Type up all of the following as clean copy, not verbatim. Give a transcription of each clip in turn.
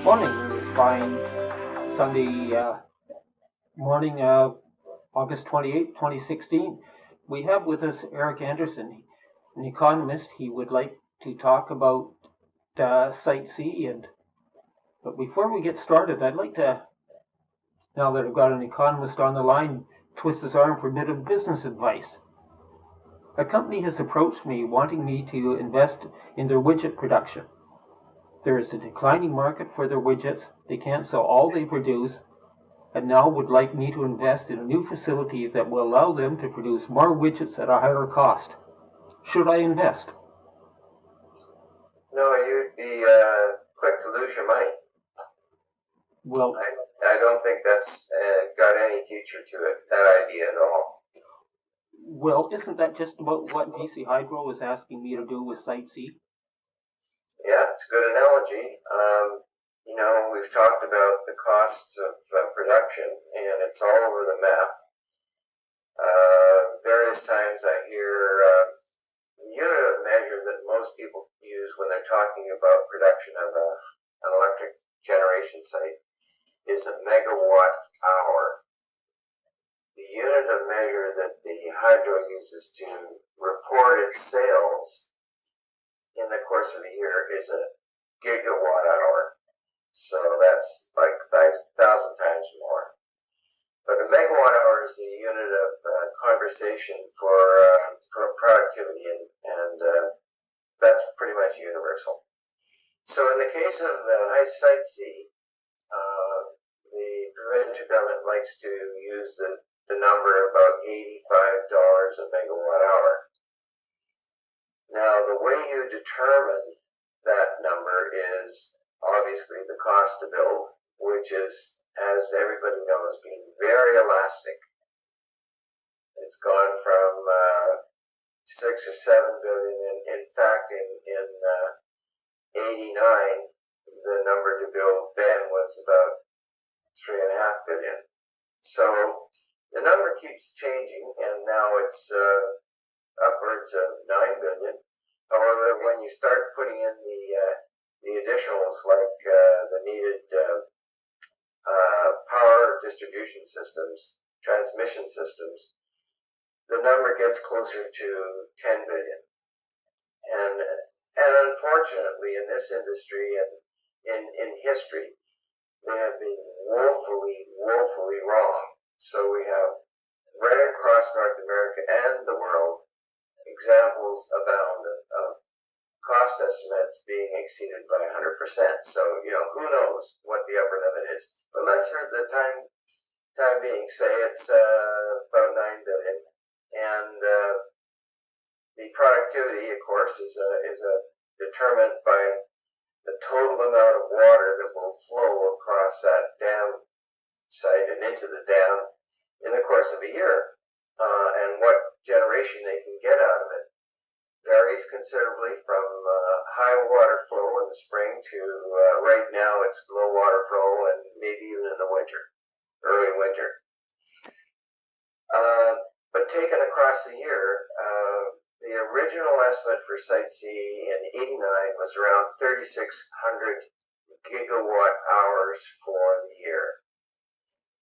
Morning. It's fine. Sunday morning, August 28th, 2016. We have with us Erik Andersen, an economist. He would like to talk about Site C. But before we get started, I'd like to, now that I've got an economist on the line, twist his arm for a bit of business advice. A company has approached me wanting me to invest in their widget production. There is a declining market for their widgets. They can't sell all they produce, and now would like me to invest in a new facility that will allow them to produce more widgets at a higher cost. Should I invest? No, you'd be quick to lose your money. Well, I don't think that's got any future to it, that idea at all. Well, isn't that just about what BCHydo is asking me to do with Site C? Yeah, it's a good analogy. We've talked about the costs of production, and it's all over the map. Various times I hear the unit of measure that most people use when they're talking about production of an electric generation site is a megawatt hour. The unit of measure that the hydro uses to report its sales in the course of a year is a gigawatt hour. So that's like 1,000 times more. But a megawatt hour is the unit of conversation for productivity, and that's pretty much universal. So in the case of Site C, the provincial government likes to use the number about $85 a megawatt hour. Now, the way you determine that number is obviously the cost to build, which is, as everybody knows, being very elastic. It's gone from 6 or 7 billion. In fact, in '89, the number to build then was about 3.5 billion. So the number keeps changing, and now it's upwards of 9 billion. However, when you start putting in the additionals like the needed power distribution systems, transmission systems, the number gets closer to 10 billion. And unfortunately, in this industry and in history, they have been woefully wrong. So we have right across North America and the world examples abound of cost estimates being exceeded by 100%. So, who knows what the upper limit is. But let's, for the time being, say it's about 9 billion. And the productivity, of course, is determined by the total amount of water that will flow across that dam site and into the dam in the course of a year. And what generation they can get out of it varies considerably from high water flow in the spring to right now it's low water flow and maybe even in the winter, early winter. But taken across the year, the original estimate for Site C in '89 was around 3,600 gigawatt hours for the year.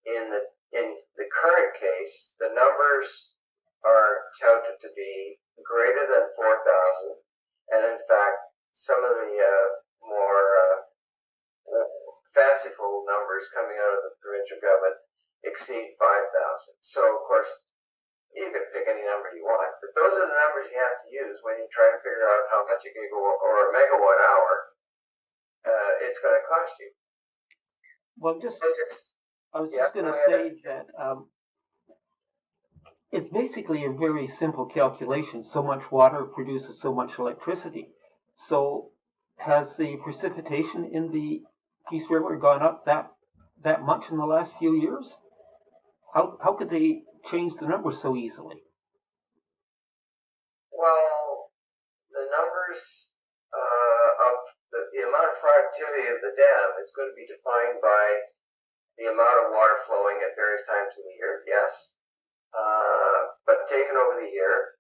In the current case, the numbers are touted to be greater than 4,000, and in fact, some of the more fanciful numbers coming out of the provincial government exceed 5,000. So, of course, you can pick any number you want, but those are the numbers you have to use when you try to figure out how much a gigawatt or a megawatt hour it's going to cost you. Well, I was just going to say that it's basically a very simple calculation. So much water produces so much electricity. So has the precipitation in the Peace River gone up that much in the last few years? How could they change the numbers so easily? Well, the numbers of the amount of productivity of the dam is going to be defined by the amount of water flowing at various times of the year, yes. But taken over the year,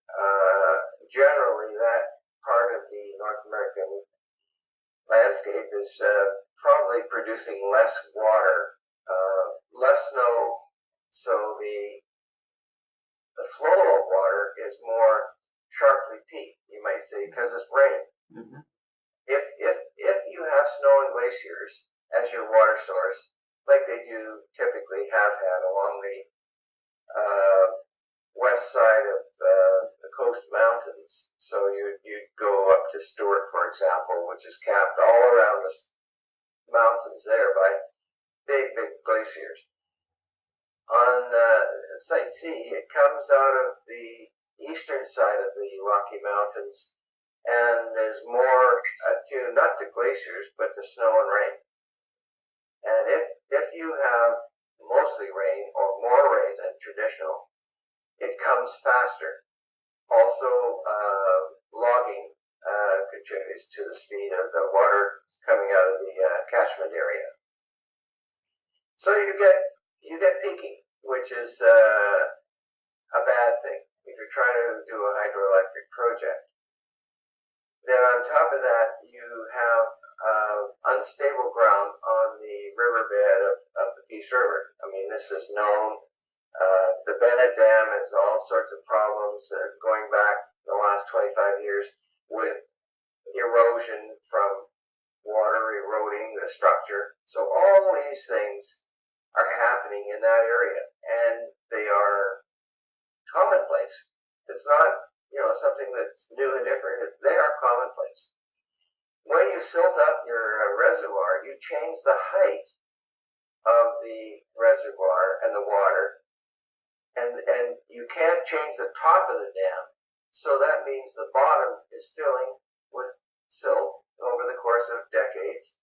generally that part of the North American landscape is probably producing less water, less snow, so the flow of water is more sharply peaked, you might say, because it's rain. Mm-hmm. If you have snow and glaciers as your water source, like they do typically have had along the west side of the coast mountains, so you'd go up to Stewart, for example, which is capped all around the mountains there by big glaciers. On Site C, it comes out of the eastern side of the Rocky Mountains and is more attuned not to glaciers but to snow and rain. And if you have mostly rain or more rain than traditional, it comes faster. Also, logging contributes to the speed of the water coming out of the catchment area. So you get peaking, which is a bad thing if you're trying to do a hydroelectric project. Then on top of that, you have unstable ground on the riverbed of the Peace River. I mean, this is known. The Bennett Dam has all sorts of problems going back the last 25 years with erosion from water eroding the structure. So all these things are happening in that area, and they are commonplace. It's not, something that's new and different. They are commonplace. When you silt up your reservoir, you change the height of the reservoir and the water, and you can't change the top of the dam. So that means the bottom is filling with silt over the course of decades,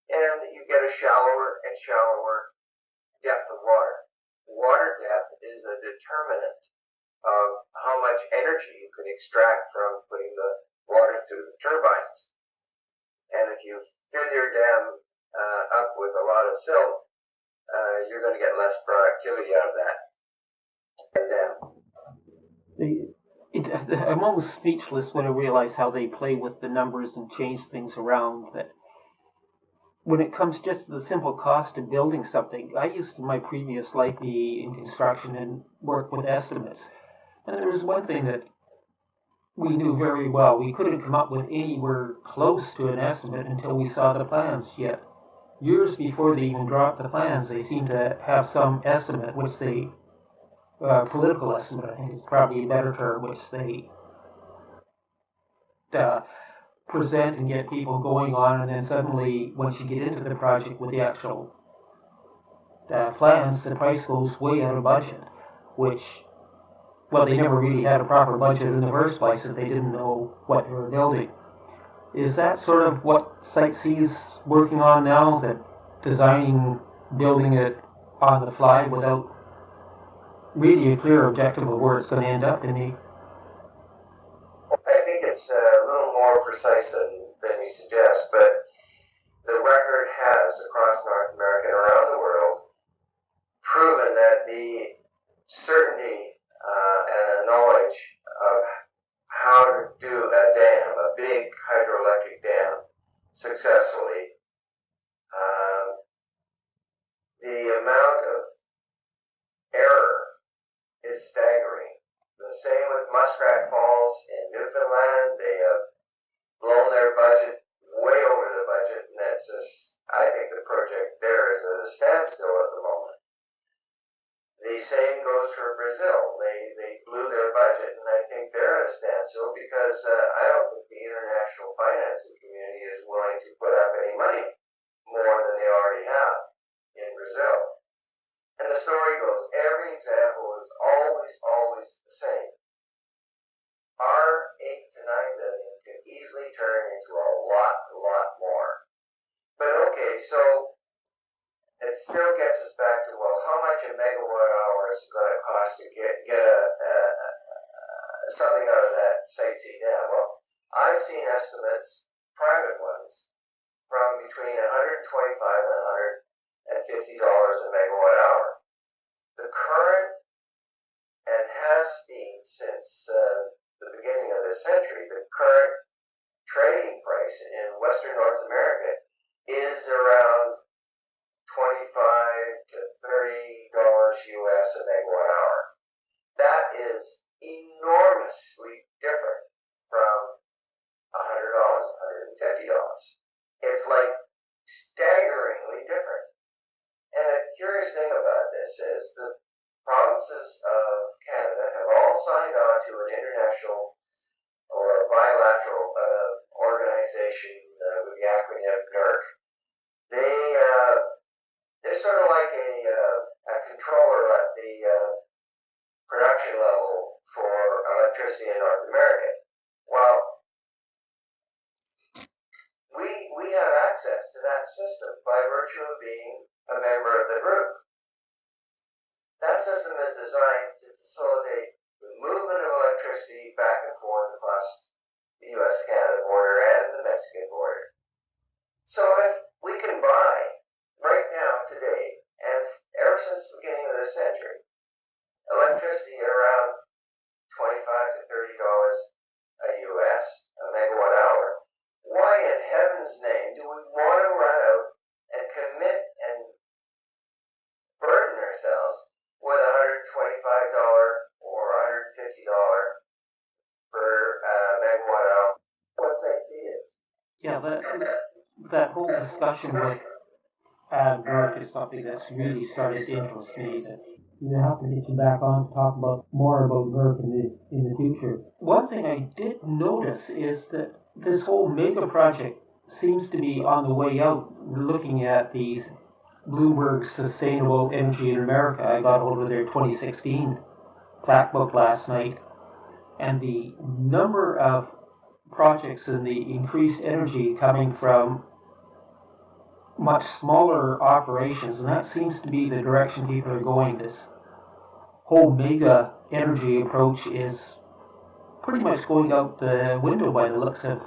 and you get a shallower and shallower depth of water. Water depth is a determinant of how much energy you can extract from putting the water through the turbines. And if you fill your dam up with a lot of silt, you're going to get less productivity out of that dam. I'm almost speechless when I realize how they play with the numbers and change things around. That when it comes just to the simple cost of building something, I used in my previous life be in construction and work with estimates. And there was one thing that we knew very well. We couldn't come up with anywhere close to an estimate until we saw the plans. Yet, years before they even dropped the plans, they seemed to have some estimate, which they, political estimate, I think is probably a better term, which they present and get people going on, and then suddenly, once you get into the project with the actual plans, the price goes way out of budget, which, well, they never really had a proper budget in the first place if they didn't know what they were building. Is that sort of what Site C is working on now, that designing, building it on the fly without really a clear objective of where it's going to end up in the... I think it's a little more precise than you suggest, but the record has, across North America and around the world, proven that the certainty and a knowledge of how to do a dam, a big hydroelectric dam, successfully, the amount of error is staggering. The same with Muskrat Falls in Newfoundland. They have blown their budget way over the budget, and that's just, I think the project there is at a standstill at the moment. The same goes for Brazil. They blew their budget, and I think they're at a standstill because I don't think the international financing community is willing to put up any money more than they already have in Brazil. And the story goes, every example is always the same. Our 8 to 9 billion can easily turn into a lot more. But okay, so it still gets us back to, well, how much a megawatt hour is going to cost to get something out of that Site C dam? Well, I've seen estimates, private ones, from between $125 and $150 a megawatt hour. The current, and has been since the beginning of this century, the current trading price in Western North America is around $25 to $30 US a megawatt hour. That is enormously different from $100, $150. It's like staggeringly different. And the curious thing about this is the provinces of Canada have all signed on to an international or bilateral organization with the acronym NERC. They're sort of like a controller at the production level for electricity in North America. Well, we have access to that system by virtue of being a member of the group. That system is designed to facilitate the movement of electricity back and forth across the US-Canada border and the Mexican border. So if we can buy right now, today, and ever since the beginning of this century, electricity at around $25 to $30 a US, a megawatt hour, why in heaven's name do we want to run out and commit and burden ourselves with $125 or $150 per megawatt hour? What that is? Yeah, that whole discussion with NERC is something that's really started to interest me. We have to get you back on to talk about more about NERC in the future. One thing I did notice is that this whole mega project seems to be on the way out. Looking at these Bloomberg Sustainable Energy in America, I got hold of their 2016 fact book last night, and the number of projects and the increased energy coming from much smaller operations, and that seems to be the direction people are going. This whole mega energy approach is pretty much going out the window by the looks of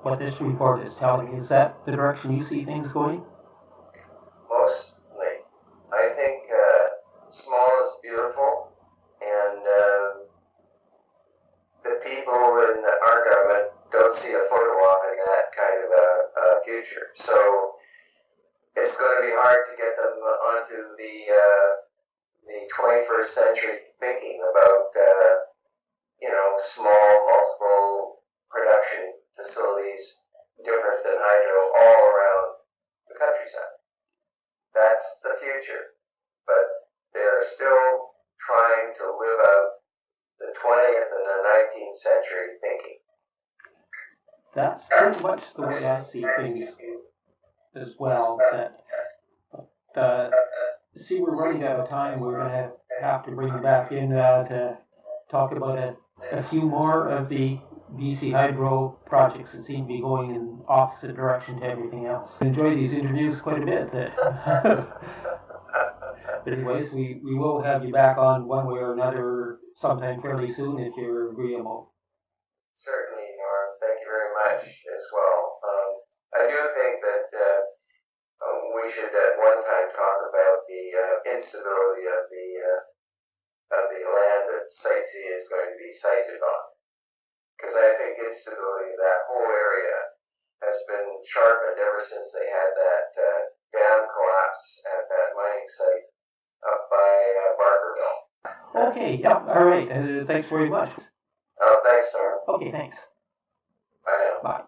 what this report is telling. Is that the direction you see things going? Mostly. I think small is beautiful, and the people in our government don't see a photo op in that kind of a future. So it's going to be hard to get them onto the 21st century thinking about small multiple production facilities different than hydro all around the countryside. That's the future, but they're still trying to live out the 20th and the 19th century thinking. That's pretty much the way I see things as well. See, we're running out of time. We're going to have to bring you back in to talk about a few more of the BCHydo projects that seem to be going in opposite direction to everything else. I enjoy these interviews quite a bit. Anyways, we will have you back on one way or another sometime fairly soon if you're agreeable. Certainly, Norm. Thank you very much as well. I do think that we should at one time talk about the instability of the land that Site C is going to be sited on. Because I think instability of that whole area has been sharpened ever since they had that dam collapse at that mining site up by Barkerville. Okay, yeah, all right. Thanks very much. Thanks, Norm. Okay, thanks. Bye now. Bye.